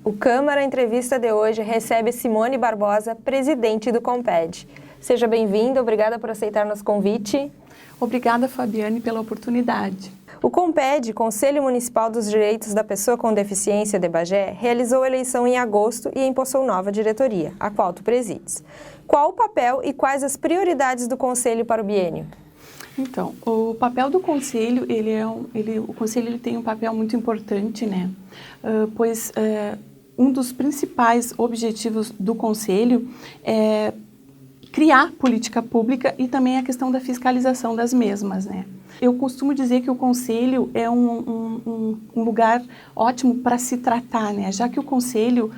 O Câmara Entrevista de hoje recebe Simone Barbosa, presidente do Comped. Seja bem-vinda, obrigada por aceitar nosso convite. Obrigada, Fabiane, pela oportunidade. O Comped, Conselho Municipal dos Direitos da Pessoa com Deficiência de Bagé, realizou a eleição em agosto e empossou nova diretoria, a qual tu presides. Qual o papel e quais as prioridades do Conselho para o biênio? Então, o papel do Conselho, o Conselho ele tem um papel muito importante, né? Pois um dos principais objetivos do Conselho é criar política pública e também a questão da fiscalização das mesmas, né? Eu costumo dizer que o Conselho é um lugar ótimo para se tratar, né? Já que o Conselho,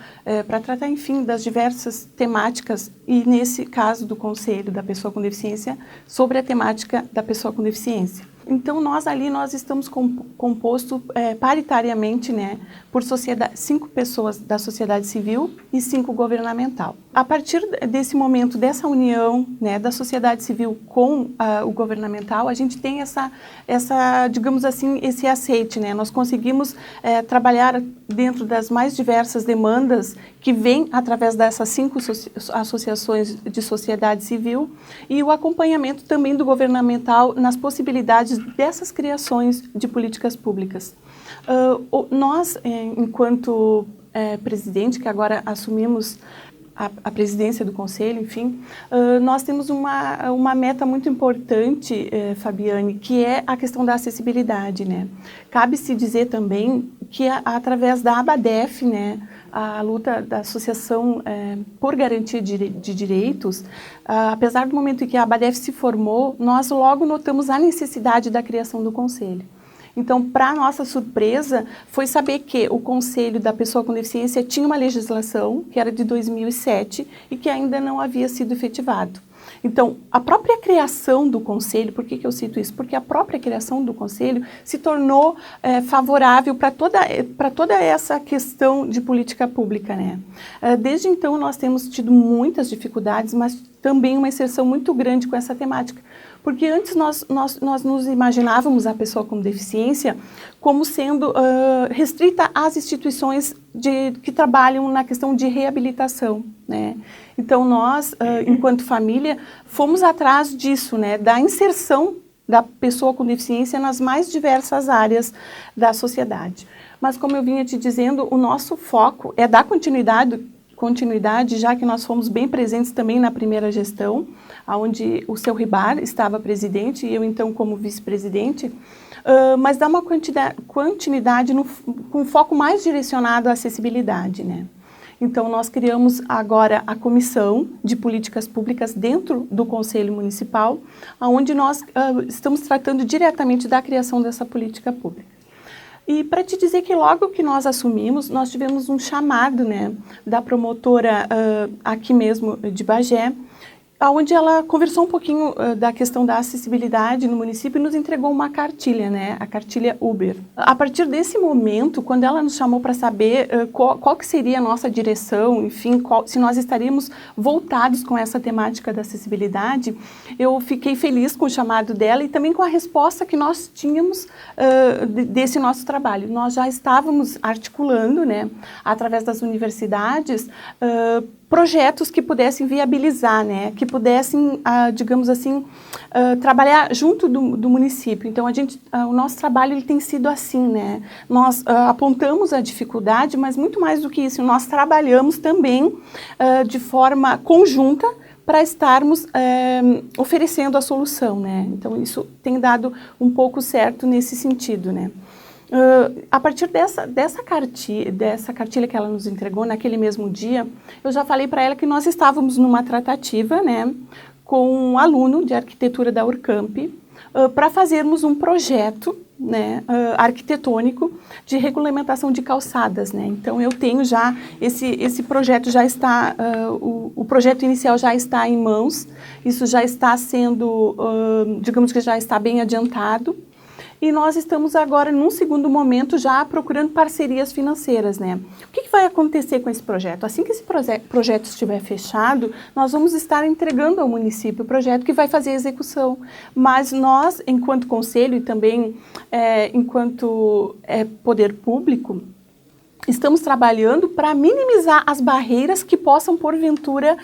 para tratar, enfim, das diversas temáticas, e nesse caso do Conselho da Pessoa com Deficiência, sobre a temática da pessoa com deficiência. Então, nós estamos composto paritariamente, né, por 5 pessoas da sociedade civil e 5 governamental. A partir desse momento, dessa união, né, da sociedade civil com o governamental, a gente tem digamos assim, esse aceite, né? Nós conseguimos trabalhar dentro das mais diversas demandas que vêm através dessas 5 associações de sociedade civil e o acompanhamento também do governamental nas possibilidades dessas criações de políticas públicas. Nós, enquanto presidente, que agora assumimos a presidência do Conselho, enfim, nós temos uma meta muito importante, Fabiane, que é a questão da acessibilidade, né? Cabe-se dizer também que através da ABADEF, né, a luta da Associação por Garantia de Direitos, apesar do momento em que a ABADEF se formou, nós logo notamos a necessidade da criação do Conselho. Então, para nossa surpresa, foi saber que o Conselho da Pessoa com Deficiência tinha uma legislação, que era de 2007, e que ainda não havia sido efetivado. Então, a própria criação do Conselho, por que eu cito isso? Porque a própria criação do Conselho se tornou favorável para toda essa questão de política pública, né? Desde então, nós temos tido muitas dificuldades, mas também uma inserção muito grande com essa temática. Porque antes nós nos imaginávamos a pessoa com deficiência como sendo restrita às instituições que trabalham na questão de reabilitação, né? Então nós, enquanto família, fomos atrás disso, né? Da inserção da pessoa com deficiência nas mais diversas áreas da sociedade. Mas como eu vinha te dizendo, o nosso foco é dar continuidade, já que nós fomos bem presentes também na primeira gestão, onde o seu Ribar estava presidente e eu então como vice-presidente, mas dar uma continuidade com um foco mais direcionado à acessibilidade, né? Então nós criamos agora a Comissão de Políticas Públicas dentro do Conselho Municipal, onde nós estamos tratando diretamente da criação dessa política pública. E para te dizer que logo que nós assumimos, nós tivemos um chamado, né, da promotora aqui mesmo de Bagé, onde ela conversou um pouquinho da questão da acessibilidade no município e nos entregou uma cartilha, né, a cartilha Uber. A partir desse momento, quando ela nos chamou para saber qual que seria a nossa direção, enfim, se nós estaríamos voltados com essa temática da acessibilidade, eu fiquei feliz com o chamado dela e também com a resposta que nós tínhamos desse nosso trabalho. Nós já estávamos articulando, né, através das universidades, projetos que pudessem viabilizar, né, que pudessem, digamos assim, trabalhar junto do município. Então, o nosso trabalho ele tem sido assim, né, nós apontamos a dificuldade, mas muito mais do que isso, nós trabalhamos também de forma conjunta para estarmos oferecendo a solução, né. Então, isso tem dado um pouco certo nesse sentido, né. A partir dessa cartilha que ela nos entregou naquele mesmo dia, eu já falei para ela que nós estávamos numa tratativa, né, com um aluno de arquitetura da Urcamp para fazermos um projeto, né, arquitetônico de regulamentação de calçadas, né. Então eu tenho já esse projeto já está, o projeto inicial já está em mãos, isso já está sendo, digamos que já está bem adiantado. E nós estamos agora, num segundo momento, já procurando parcerias financeiras, né? O que vai acontecer com esse projeto? Assim que esse projeto estiver fechado, nós vamos estar entregando ao município o projeto que vai fazer a execução. Mas nós, enquanto conselho e também enquanto poder público, estamos trabalhando para minimizar as barreiras que possam, porventura,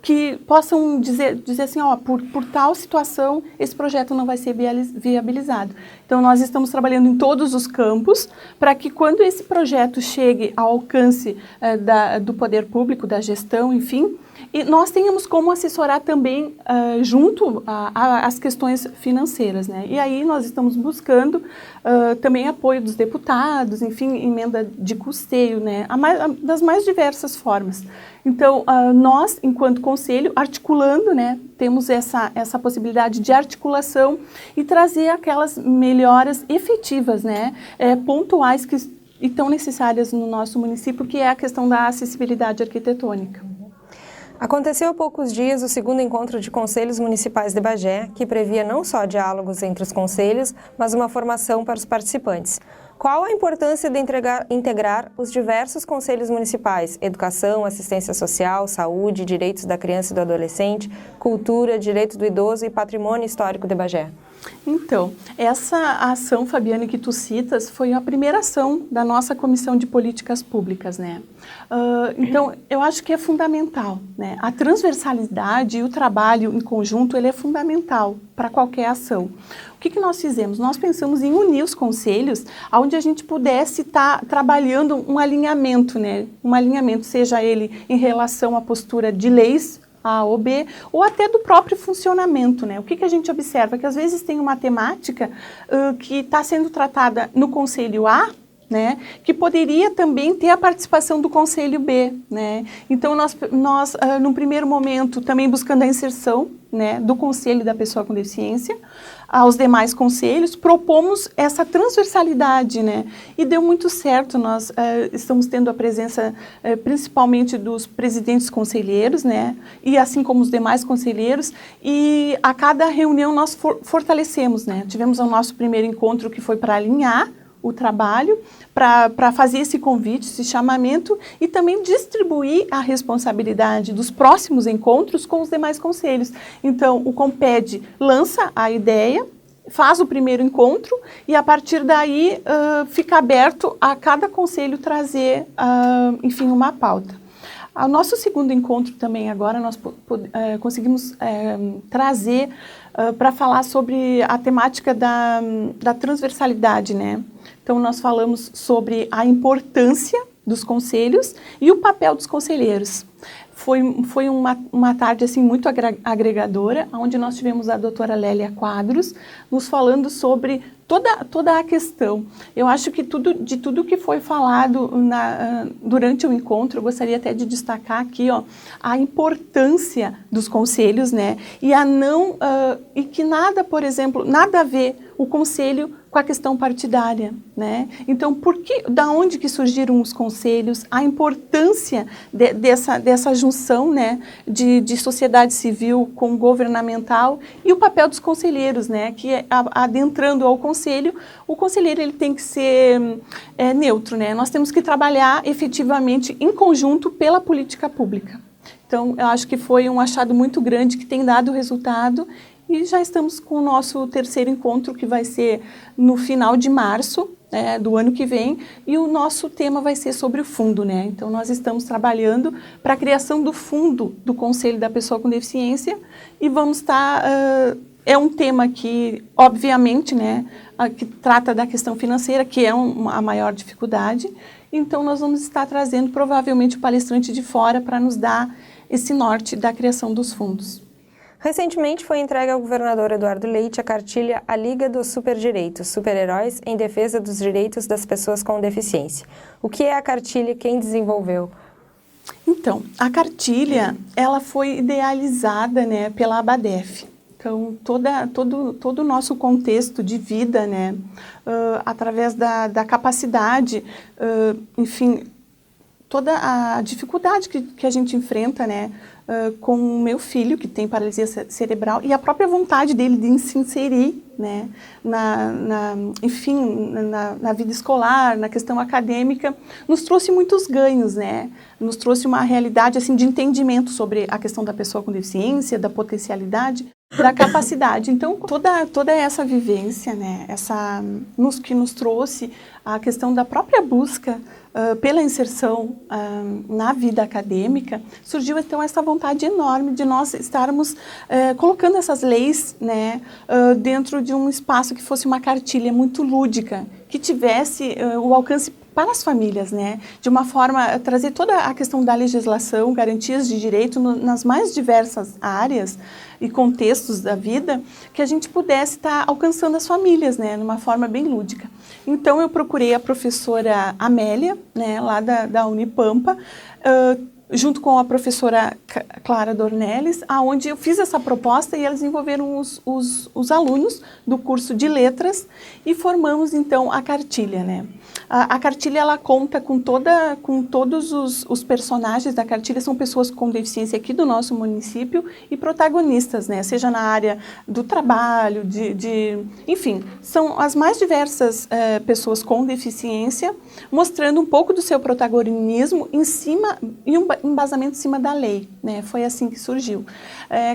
que possam dizer assim, ó, por tal situação, esse projeto não vai ser viabilizado. Então, nós estamos trabalhando em todos os campos para que quando esse projeto chegue ao alcance do poder público, da gestão, enfim, e nós tenhamos como assessorar também junto às questões financeiras, né? E aí nós estamos buscando também apoio dos deputados, enfim, emenda de custeio, né? Das mais diversas formas. Então, nós, enquanto conselho, articulando, né, temos essa possibilidade de articulação e trazer aquelas melhoras efetivas, né, pontuais que estão necessárias no nosso município, que é a questão da acessibilidade arquitetônica. Aconteceu há poucos dias o segundo encontro de conselhos municipais de Bagé, que previa não só diálogos entre os conselhos, mas uma formação para os participantes. Qual a importância de integrar os diversos conselhos municipais? Educação, assistência social, saúde, direitos da criança e do adolescente, cultura, direito do idoso e patrimônio histórico de Bagé. Então, essa ação, Fabiane, que tu citas, foi a primeira ação da nossa Comissão de Políticas Públicas, né? Então, eu acho que é fundamental, né? A transversalidade e o trabalho em conjunto, ele é fundamental para qualquer ação. O que nós fizemos? Nós pensamos em unir os conselhos onde a gente pudesse estar trabalhando um alinhamento, né? Um alinhamento, seja ele em relação à postura de leis, A ou B, ou até do próprio funcionamento, né? O que a gente observa? Que às vezes tem uma temática que está sendo tratada no Conselho A, né, que poderia também ter a participação do Conselho B, né? Então, nós num primeiro momento, também buscando a inserção, né, do Conselho da Pessoa com Deficiência, aos demais conselhos, propomos essa transversalidade, né? E deu muito certo. Nós estamos tendo a presença principalmente dos presidentes conselheiros, né? E assim como os demais conselheiros, e a cada reunião nós fortalecemos, né? Tivemos o nosso primeiro encontro que foi para alinhar o trabalho, para fazer esse convite, esse chamamento e também distribuir a responsabilidade dos próximos encontros com os demais conselhos. Então, o Comped lança a ideia, faz o primeiro encontro e a partir daí fica aberto a cada conselho trazer, enfim, uma pauta. O nosso segundo encontro também agora nós conseguimos trazer para falar sobre a temática da transversalidade, né? Então, nós falamos sobre a importância dos conselhos e o papel dos conselheiros. Foi uma tarde assim, muito agregadora, onde nós tivemos a doutora Lélia Quadros nos falando sobre toda a questão. Eu acho que de tudo que foi falado durante o encontro, eu gostaria até de destacar aqui, ó, a importância dos conselhos, né? E que nada, por exemplo, nada a ver o conselho com a questão partidária, né? Então, da onde que surgiram os conselhos, a importância dessa junção, né, de sociedade civil com governamental e o papel dos conselheiros, né, que adentrando ao conselho, o conselheiro ele tem que ser neutro, né? Nós temos que trabalhar efetivamente em conjunto pela política pública. Então, eu acho que foi um achado muito grande que tem dado resultado. E já estamos com o nosso terceiro encontro, que vai ser no final de março do ano que vem, e o nosso tema vai ser sobre o fundo, né? Então, nós estamos trabalhando para a criação do fundo do Conselho da Pessoa com Deficiência e vamos estar... é um tema que, obviamente, né, que trata da questão financeira, que é a maior dificuldade. Então, nós vamos estar trazendo, provavelmente, o palestrante de fora para nos dar esse norte da criação dos fundos. Recentemente foi entregue ao governador Eduardo Leite a cartilha A Liga dos Superdireitos, Super-Heróis em Defesa dos Direitos das Pessoas com Deficiência. O que é a cartilha e quem desenvolveu? Então, a cartilha, ela foi idealizada, né, pela ABADEF. Então, todo o nosso contexto de vida, né, através da capacidade, enfim, toda a dificuldade que a gente enfrenta, né, com o meu filho, que tem paralisia cerebral, e a própria vontade dele de se inserir, né, enfim, na vida escolar, na questão acadêmica, nos trouxe muitos ganhos, né, nos trouxe uma realidade assim, de entendimento sobre a questão da pessoa com deficiência, da potencialidade, da capacidade. Então, toda essa vivência, né, que nos trouxe a questão da própria busca pela inserção na vida acadêmica, surgiu então essa vontade enorme de nós estarmos colocando essas leis, né, dentro de um espaço que fosse uma cartilha muito lúdica, que tivesse o alcance para as famílias, né, de uma forma, trazer toda a questão da legislação, garantias de direito nas mais diversas áreas e contextos da vida, que a gente pudesse estar alcançando as famílias, né, de uma forma bem lúdica. Então, eu procurei a professora Amélia, né, lá da Unipampa, junto com a professora Clara Dornelles, aonde eu fiz essa proposta e elas envolveram os alunos do curso de letras e formamos, então, a cartilha, né. A cartilha, ela conta com todos os personagens da cartilha, são pessoas com deficiência aqui do nosso município e protagonistas, né, seja na área do trabalho, enfim, são as mais diversas pessoas com deficiência, mostrando um pouco do seu protagonismo e um embasamento em cima da lei, né, foi assim que surgiu.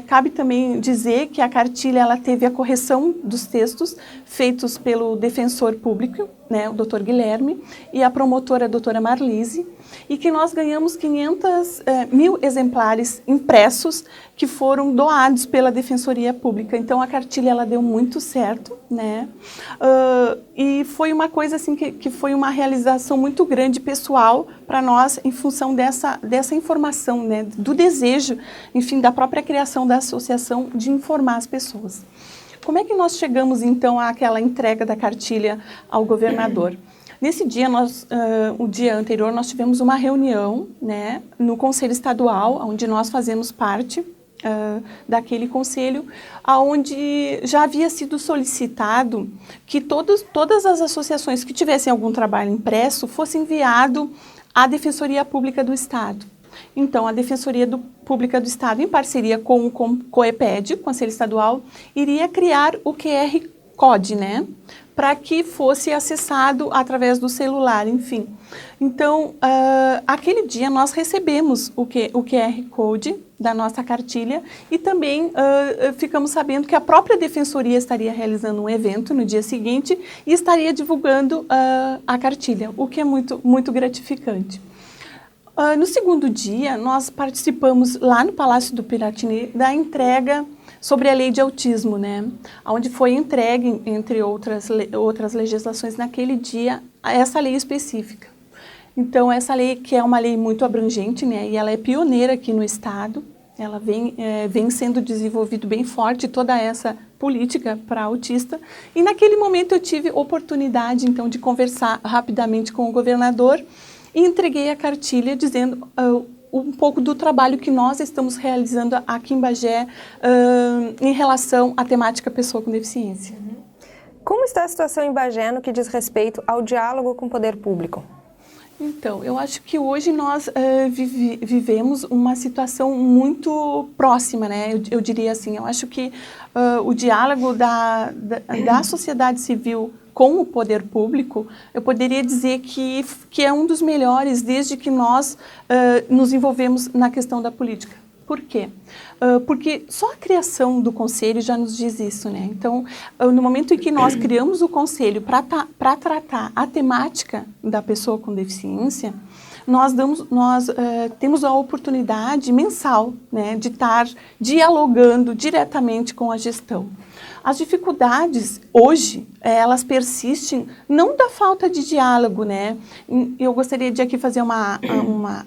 Cabe também dizer que a cartilha, ela teve a correção dos textos feitos pelo defensor público, né, o Dr. Guilherme, e a promotora, a doutora Marlise, e que nós ganhamos 500.000 exemplares impressos que foram doados pela Defensoria Pública. Então, a cartilha, ela deu muito certo, né, e foi uma coisa assim que foi uma realização muito grande pessoal para nós, em função dessa informação, né, do desejo, enfim, da própria criação da associação de informar as pessoas. Como é que nós chegamos, então, àquela entrega da cartilha ao governador? Nesse dia, o dia anterior, nós tivemos uma reunião, né, no Conselho Estadual, onde nós fazemos parte daquele conselho, onde já havia sido solicitado que todas as associações que tivessem algum trabalho impresso fosse enviado à Defensoria Pública do Estado. Então, a Defensoria Pública do Estado, em parceria com o COEPED, Conselho Estadual, iria criar o QR Code, né, para que fosse acessado através do celular, enfim. Então, aquele dia nós recebemos o QR Code da nossa cartilha e também ficamos sabendo que a própria Defensoria estaria realizando um evento no dia seguinte e estaria divulgando a cartilha, o que é muito, muito gratificante. No segundo dia, nós participamos lá no Palácio do Piratini da entrega sobre a lei de autismo, né, onde foi entregue, entre outras legislações, naquele dia, essa lei específica. Então, essa lei, que é uma lei muito abrangente, né, e ela é pioneira aqui no Estado, ela vem sendo desenvolvido bem forte toda essa política para autista, e naquele momento eu tive oportunidade, então, de conversar rapidamente com o governador e entreguei a cartilha dizendo um pouco do trabalho que nós estamos realizando aqui em Bagé em relação à temática pessoa com deficiência. Como está a situação em Bagé no que diz respeito ao diálogo com o poder público? Então, eu acho que hoje nós vivemos uma situação muito próxima, né? Eu diria assim, eu acho que o diálogo da sociedade civil com o poder público, eu poderia dizer que é um dos melhores desde que nós nos envolvemos na questão da política. Por quê? Porque só a criação do conselho já nos diz isso, né? Então, no momento em que nós criamos o conselho para tratar a temática da pessoa com deficiência, nós temos a oportunidade mensal, né, de estar dialogando diretamente com a gestão. As dificuldades, hoje, elas persistem não da falta de diálogo, né? Eu gostaria de aqui fazer uma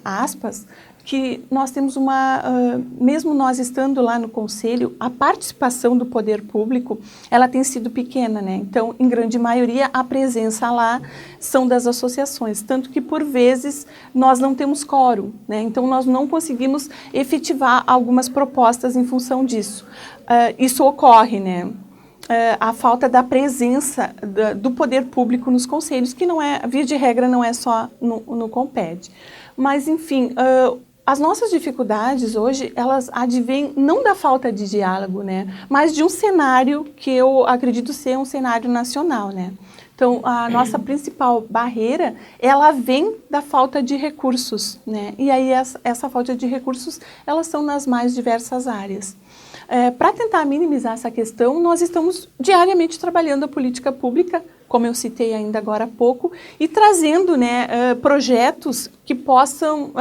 aspas, que nós temos mesmo nós estando lá no Conselho, a participação do poder público, ela tem sido pequena, né? Então, em grande maioria, a presença lá são das associações, tanto que, por vezes, nós não temos quórum, né? Então, nós não conseguimos efetivar algumas propostas em função disso. Isso ocorre, né? A falta da presença do poder público nos conselhos, que não é, via de regra, não é só no CONPED. Mas, enfim, as nossas dificuldades hoje, elas advêm não da falta de diálogo, né, mas de um cenário que eu acredito ser um cenário nacional, né. Então, a nossa principal barreira, ela vem da falta de recursos, né, e aí essa falta de recursos, elas são nas mais diversas áreas. Para tentar minimizar essa questão, nós estamos diariamente trabalhando a política pública como eu citei ainda agora há pouco, e trazendo, né, projetos que possam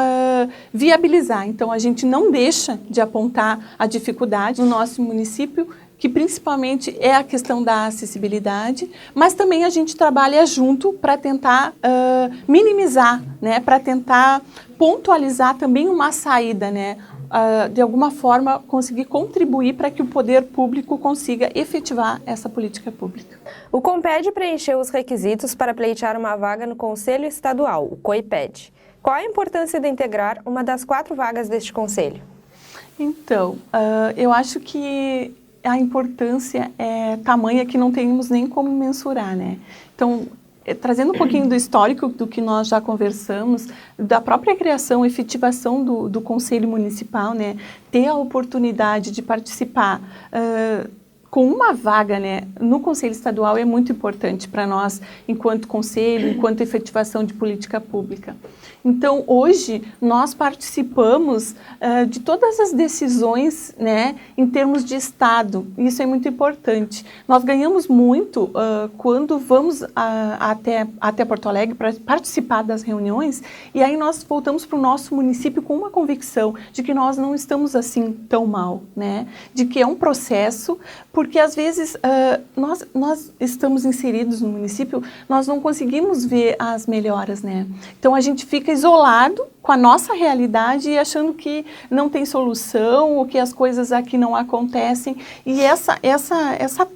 viabilizar. Então, a gente não deixa de apontar a dificuldade no nosso município, que principalmente é a questão da acessibilidade, mas também a gente trabalha junto para tentar minimizar, né, para tentar pontualizar também uma saída, né, de alguma forma conseguir contribuir para que o poder público consiga efetivar essa política pública. O Comped preencheu os requisitos para pleitear uma vaga no Conselho Estadual, o COIPED. Qual a importância de integrar uma das 4 vagas deste conselho? Então, eu acho que a importância é tamanha que não temos nem como mensurar, né? Então, trazendo um pouquinho do histórico do que nós já conversamos, da própria criação, efetivação do Conselho Municipal, né? Ter a oportunidade de participar com uma vaga, né, no Conselho Estadual é muito importante para nós, enquanto conselho, enquanto efetivação de política pública. Então, hoje, nós participamos de todas as decisões, né, em termos de Estado. Isso é muito importante. Nós ganhamos muito quando vamos até Porto Alegre para participar das reuniões, e aí nós voltamos para o nosso município com uma convicção de que nós não estamos assim tão mal, né, de que é um processo, porque às vezes nós estamos inseridos no município, nós não conseguimos ver as melhoras, né? Então a gente fica isolado com a nossa realidade e achando que não tem solução ou que as coisas aqui não acontecem. E essa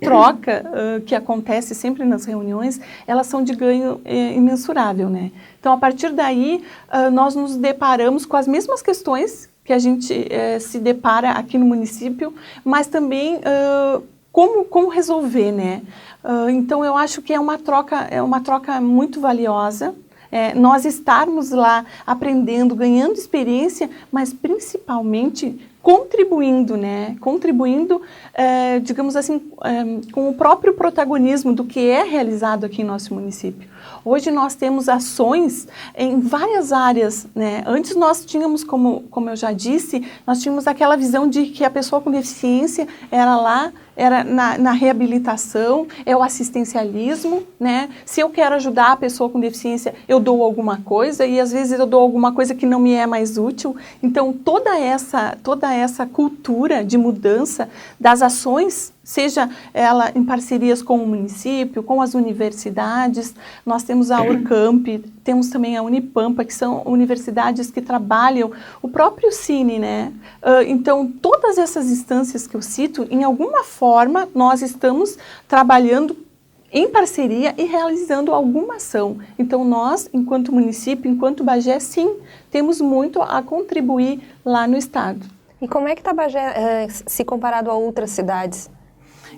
troca que acontece sempre nas reuniões, elas são de ganho imensurável, né? Então a partir daí nós nos deparamos com as mesmas questões que a gente se depara aqui no município, mas também como resolver, né? Então eu acho que é uma troca muito valiosa. Nós estarmos lá aprendendo, ganhando experiência, mas principalmente contribuindo, né? Contribuindo, digamos assim, com o próprio protagonismo do que é realizado aqui em nosso município. Hoje nós temos ações em várias áreas, né? Antes nós tínhamos, como eu já disse, nós tínhamos aquela visão de que a pessoa com deficiência era na reabilitação, é o assistencialismo, né? Se eu quero ajudar a pessoa com deficiência, eu dou alguma coisa, e às vezes eu dou alguma coisa que não me é mais útil. Então, toda essa cultura de mudança das ações, seja ela em parcerias com o município, com as universidades, nós temos a Urcamp, temos também a Unipampa, que são universidades que trabalham o próprio Cine, né? Então, todas essas instâncias que eu cito, em alguma forma, nós estamos trabalhando em parceria e realizando alguma ação. Então, nós, enquanto município, enquanto Bagé, sim, temos muito a contribuir lá no estado. E como é que está Bagé se comparado a outras cidades?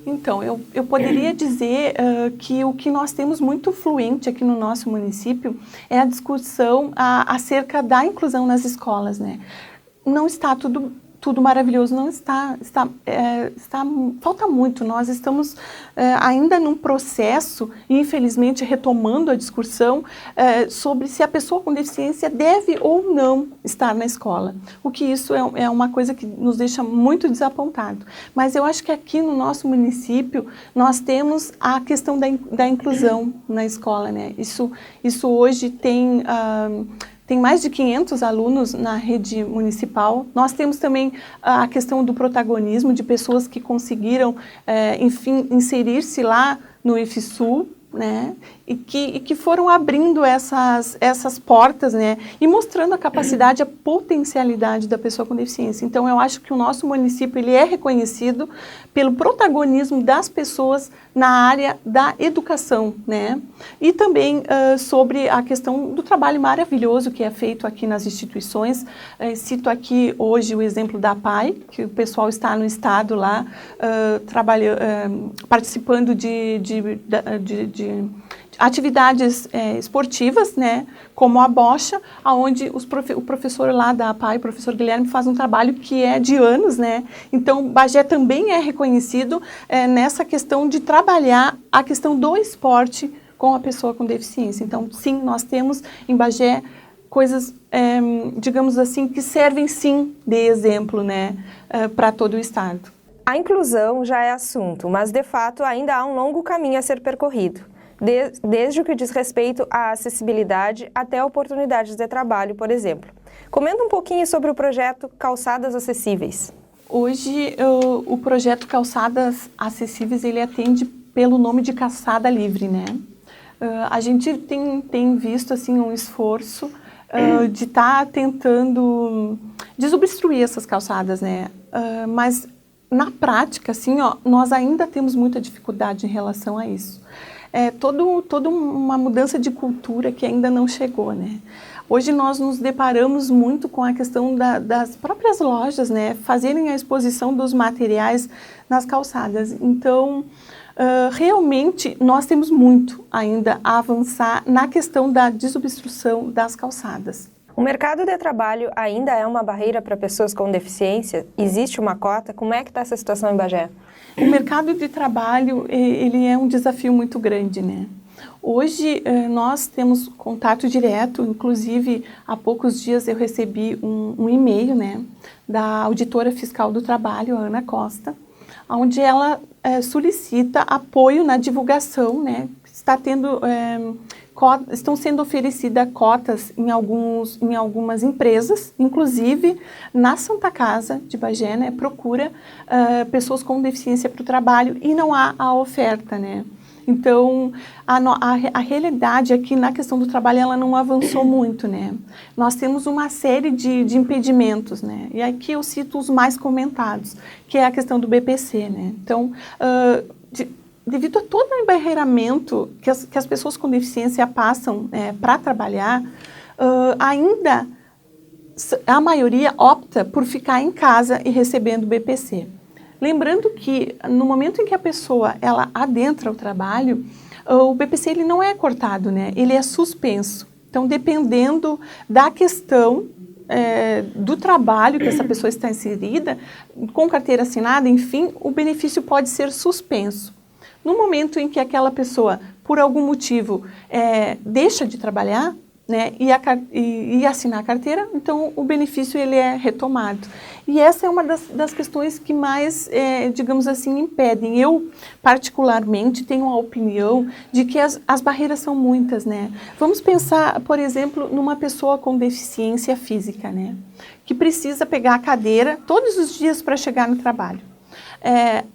Então, eu poderia dizer que o que nós temos muito fluente aqui no nosso município é a discussão acerca da inclusão nas escolas, né? Não está tudo maravilhoso, não falta muito. Nós estamos ainda num processo, infelizmente, retomando a discussão sobre se a pessoa com deficiência deve ou não estar na escola. O que isso é uma coisa que nos deixa muito desapontado. Mas eu acho que aqui no nosso município nós temos a questão da inclusão na escola, né? Isso hoje tem mais de 500 alunos na rede municipal. Nós temos também a questão do protagonismo de pessoas que conseguiram, enfim, inserir-se lá no IFSU, né? E que foram abrindo essas portas, né? E mostrando a capacidade, a potencialidade da pessoa com deficiência. Então, eu acho que o nosso município ele é reconhecido pelo protagonismo das pessoas na área da educação, né? E também sobre a questão do trabalho maravilhoso que é feito aqui nas instituições. Cito aqui hoje o exemplo da APAI, que o pessoal está no estado lá, participando de atividades esportivas, né, como a bocha, onde o professor lá da APAI, o professor Guilherme, faz um trabalho que é de anos, né? Então, Bagé também é reconhecido nessa questão de trabalhar a questão do esporte com a pessoa com deficiência. Então, sim, nós temos em Bagé coisas, digamos assim, que servem sim de exemplo, né, para todo o estado. A inclusão já é assunto, mas de fato ainda há um longo caminho a ser percorrido. desde o que diz respeito à acessibilidade até oportunidades de trabalho, por exemplo. Comenta um pouquinho sobre o projeto Calçadas Acessíveis. Hoje, o projeto Calçadas Acessíveis, ele atende pelo nome de Calçada Livre, né? A gente tem visto, assim, um esforço de estar tentando desobstruir essas calçadas, né? Mas, na prática, assim, ó, nós ainda temos muita dificuldade em relação a isso. É toda uma mudança de cultura que ainda não chegou, né? Hoje nós nos deparamos muito com a questão das próprias lojas, né, fazerem a exposição dos materiais nas calçadas. Então, realmente, nós temos muito ainda a avançar na questão da desobstrução das calçadas. O mercado de trabalho ainda é uma barreira para pessoas com deficiência? Existe uma cota? Como é que está essa situação em Bagé? O mercado de trabalho, ele é um desafio muito grande, né? Hoje, nós temos contato direto, inclusive, há poucos dias eu recebi um e-mail, né, da auditora fiscal do trabalho, a Ana Costa, onde ela solicita apoio na divulgação, né, estão sendo oferecidas cotas em algumas empresas, inclusive na Santa Casa de Bagé, né, procura pessoas com deficiência para o trabalho e não há a oferta, né. Então, a realidade aqui na questão do trabalho, ela não avançou muito, né? Nós temos uma série de impedimentos, né? E aqui eu cito os mais comentados, que é a questão do BPC, né? Então, devido a todo o embarreiramento que as pessoas com deficiência passam para trabalhar, ainda a maioria opta por ficar em casa e recebendo BPC. Lembrando que no momento em que a pessoa ela adentra o trabalho, o BPC ele não é cortado, né? Ele é suspenso. Então, dependendo da questão do trabalho que essa pessoa está inserida, com carteira assinada, enfim, o benefício pode ser suspenso. No momento em que aquela pessoa, por algum motivo, deixa de trabalhar, né, e assinar a carteira, então o benefício ele é retomado. E essa é uma das questões que mais, digamos assim, impedem. Eu, particularmente, tenho a opinião de que as barreiras são muitas, né? Vamos pensar, por exemplo, numa pessoa com deficiência física, né, que precisa pegar a cadeira todos os dias para chegar no trabalho.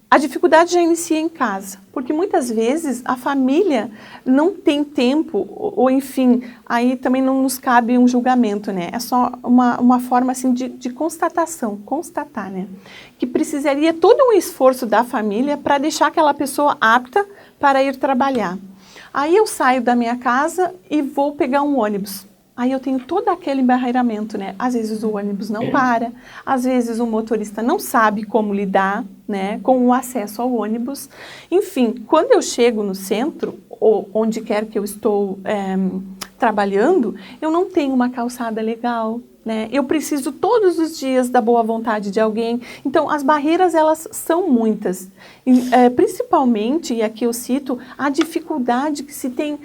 A dificuldade já inicia em casa, porque muitas vezes a família não tem tempo, ou enfim, aí também não nos cabe um julgamento, né? É só uma forma assim de constatar, né? Que precisaria todo um esforço da família para deixar aquela pessoa apta para ir trabalhar. Aí eu saio da minha casa e vou pegar um ônibus. Aí eu tenho todo aquele embarreiramento, né? Às vezes o ônibus não para, às vezes o motorista não sabe como lidar, né, com o acesso ao ônibus. Enfim, quando eu chego no centro, ou onde quer que eu estou trabalhando, eu não tenho uma calçada legal, né? Eu preciso todos os dias da boa vontade de alguém. Então, as barreiras, elas são muitas. Principalmente, e aqui eu cito, a dificuldade que se tem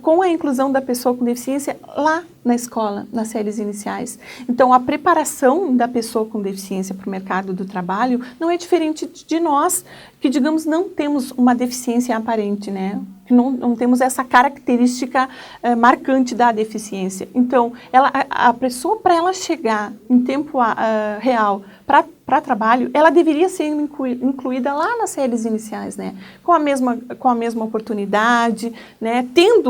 com a inclusão da pessoa com deficiência lá na escola, nas séries iniciais. Então, a preparação da pessoa com deficiência para o mercado do trabalho não é diferente de nós, que, digamos, não temos uma deficiência aparente, né? Que não temos essa característica marcante da deficiência. Então, a pessoa, para ela chegar em tempo real para trabalho, ela deveria ser incluída lá nas séries iniciais, né? Com a mesma oportunidade, né? Tendo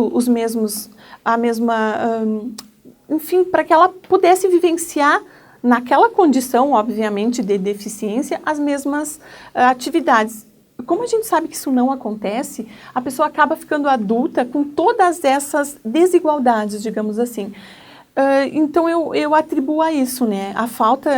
enfim, para que ela pudesse vivenciar naquela condição, obviamente, de deficiência, as mesmas atividades. Como a gente sabe que isso não acontece, a pessoa acaba ficando adulta com todas essas desigualdades, digamos assim. Então, eu atribuo a isso, né? A falta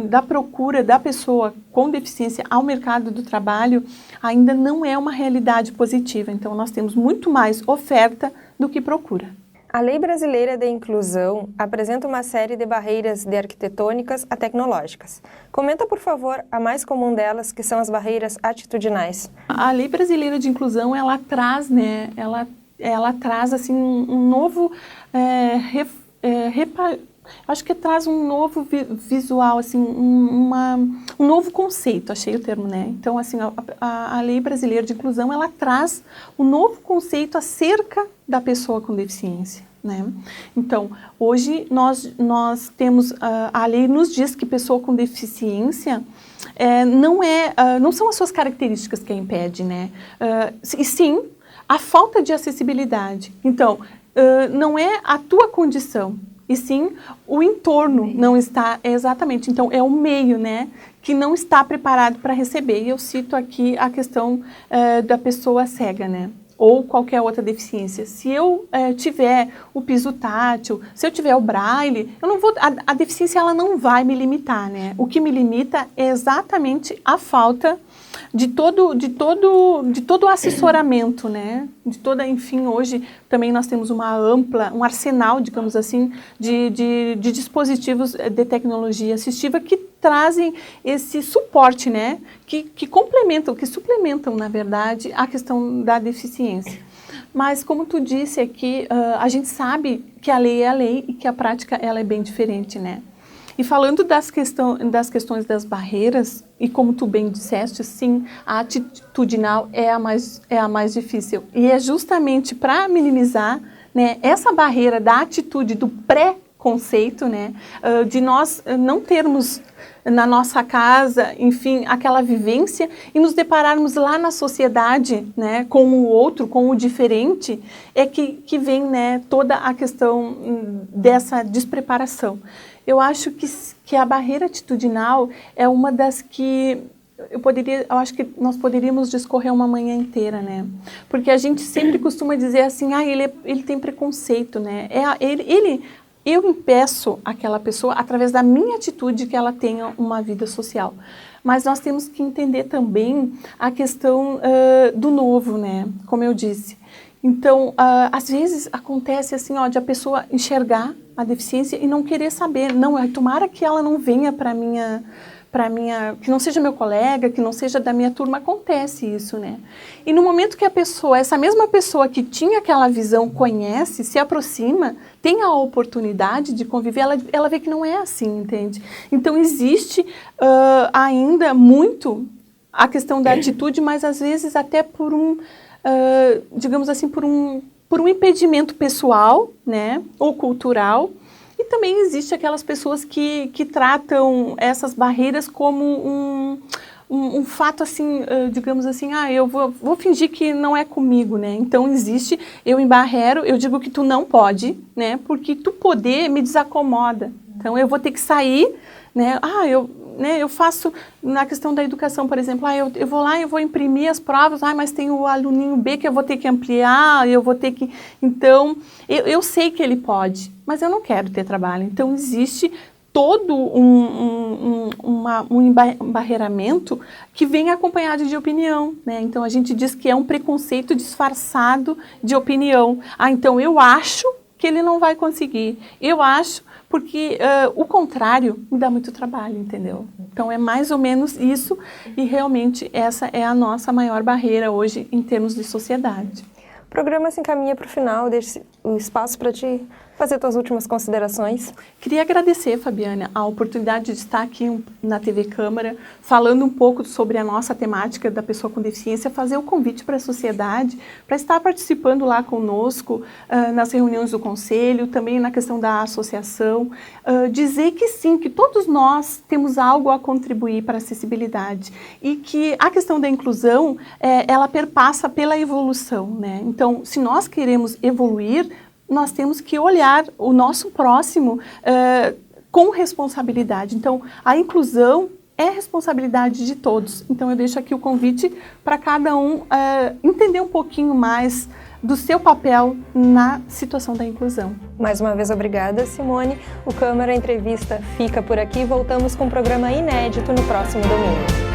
da procura da pessoa com deficiência ao mercado do trabalho ainda não é uma realidade positiva. Então, nós temos muito mais oferta do que procura. A Lei Brasileira de Inclusão apresenta uma série de barreiras de arquitetônicas a tecnológicas. Comenta, por favor, a mais comum delas, que são as barreiras atitudinais. A Lei Brasileira de Inclusão, ela traz, né, ela traz assim um novo acho que traz um novo visual, assim, um novo conceito, achei o termo, né? Então, assim, a Lei Brasileira de Inclusão, ela traz um novo conceito acerca da pessoa com deficiência, né? Então, hoje nós temos, a lei nos diz que pessoa com deficiência não são as suas características que a impede, né? E sim a falta de acessibilidade. Então, não é a tua condição, e sim o entorno não está, exatamente, então é o meio, né, que não está preparado para receber. E eu cito aqui a questão da pessoa cega, né, ou qualquer outra deficiência. Se eu tiver o piso tátil, se eu tiver o braille, eu não vou, a deficiência ela não vai me limitar, né, o que me limita é exatamente a falta de todo o assessoramento, né? De toda, enfim, hoje também nós temos um arsenal, digamos assim, de dispositivos de tecnologia assistiva que trazem esse suporte, né? Que complementam, que suplementam, na verdade, a questão da deficiência. Mas, como tu disse aqui, a gente sabe que a lei é a lei e que a prática ela é bem diferente, né? E falando das questões das barreiras, e como tu bem disseste, sim, a atitudinal é a mais difícil. E é justamente para minimizar, né, essa barreira da atitude, do pré-conceito, né, de nós não termos na nossa casa, enfim, aquela vivência e nos depararmos lá na sociedade, né, com o outro, com o diferente, é que vem, né, toda a questão dessa despreparação. Eu acho que a barreira atitudinal é uma das que eu acho que nós poderíamos discorrer uma manhã inteira, né? Porque a gente sempre costuma dizer assim, ele tem preconceito, né? Eu impeço aquela pessoa, através da minha atitude, que ela tenha uma vida social. Mas nós temos que entender também a questão do novo, né? Como eu disse. Então, às vezes acontece assim, de a pessoa enxergar a deficiência e não querer saber. Não, tomara que ela não venha para minha, que não seja meu colega, que não seja da minha turma. Acontece isso, né? E no momento que essa mesma pessoa que tinha aquela visão, conhece, se aproxima, tem a oportunidade de conviver, ela vê que não é assim, entende? Então, existe ainda muito a questão da atitude, mas às vezes até por digamos assim, por um impedimento pessoal, né, ou cultural. E também existe aquelas pessoas que tratam essas barreiras como um fato assim, digamos assim, eu vou fingir que não é comigo, né? Então existe, eu embarrero, eu digo que tu não pode, né? Porque tu poder me desacomoda. Então eu vou ter que sair, né? Eu faço na questão da educação, por exemplo, eu vou lá e eu vou imprimir as provas, mas tem o aluninho B que eu vou ter que ampliar, eu vou ter que... Então, eu sei que ele pode, mas eu não quero ter trabalho. Então, existe todo um embarreiramento que vem acompanhado de opinião, né? Então, a gente diz que é um preconceito disfarçado de opinião. Então, eu acho que ele não vai conseguir. Eu acho... Porque o contrário me dá muito trabalho, entendeu? Então é mais ou menos isso e realmente essa é a nossa maior barreira hoje em termos de sociedade. O programa se encaminha para o final, deixe o espaço para ti fazer tuas últimas considerações. Queria agradecer, Fabiana, a oportunidade de estar aqui na TV Câmara, falando um pouco sobre a nossa temática da pessoa com deficiência, fazer o convite para a sociedade, para estar participando lá conosco nas reuniões do Conselho, também na questão da associação, dizer que sim, que todos nós temos algo a contribuir para a acessibilidade e que a questão da inclusão, ela perpassa pela evolução, né? Então, se nós queremos evoluir, nós temos que olhar o nosso próximo com responsabilidade. Então, a inclusão é responsabilidade de todos. Então, eu deixo aqui o convite para cada um entender um pouquinho mais do seu papel na situação da inclusão. Mais uma vez, obrigada, Simone. O Câmara Entrevista fica por aqui. Voltamos com um programa inédito no próximo domingo.